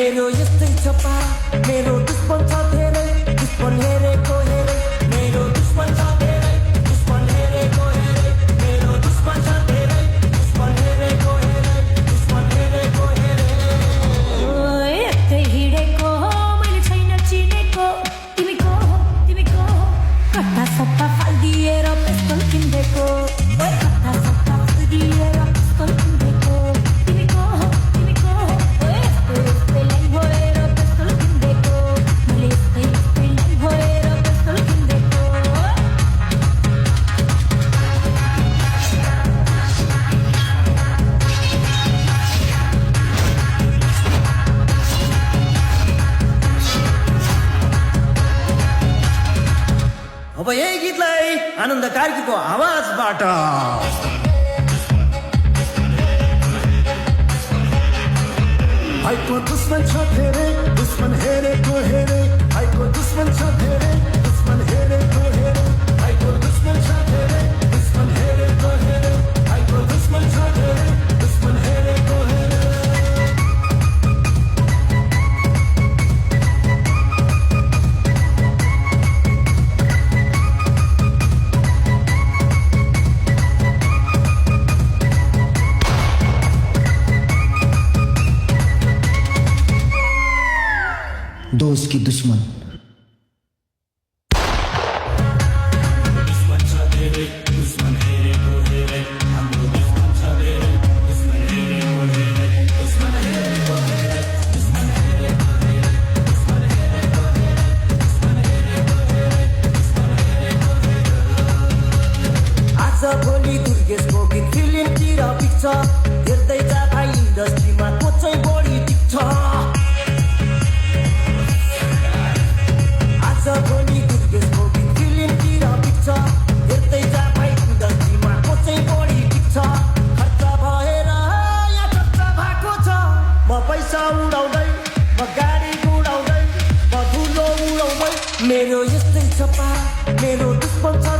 मेरो यस्तै छ पारा मेरो दुश्मन छ धेरै दुश्मन हेरेको हेरे मेरो दुश्मन छ धेरै दुश्मन हेरेको हेरे मेरो दुश्मन छ धेरै दुश्मन हेरेको हेरे दुश्मन हेरेको हेरे यस्तै हिँडेको मैले छैन चिनेको तिमी को हो कट्टा सट्टा फालिदिएर पिस्तोल किन्देको कट्टा सट्टा फालिदिएर पिस्तोल किन्देको तिमी को हो यस्तै लै भएर पिस्तोल किन्देको मैले यस्तै लै भएर पिस्तोल किन्देको अब यही गीतलाई आनन्द कार्कीको आवाजबाट भाइको दुश्मन छ धेरै दुश्मन हेरेको हेरे भाइको दुश्मन छ धेरै दुश्मन हेरेको हेरे भाइको दुश्मन छ धेरै दुश्मन हेरेको हेरे भाइको दुश्मन छ धेरै दुश्मन हेरेको हेरे दोस्त की दुश्मन आज भोलि दुर्गेशको गीत फिल्मतिर बिक्छ हेर्दै जाँदा इन्डस्ट्रीमा को चाहिँ बढी टिक्छ आज भोलि दुर्गेशको गीत फिल्मतिर बिक्छ हेर्दै जाँदा इन्डस्ट्रीमा को चाहिँ बढी टिक्छ खर्च भएर या खर्च भएको छ म पैसा उडाउँदै म गाडी उडाउँदै म धुलो उडाउँदै मेरो यस्तै छ पारा मेरो दुश्मन छ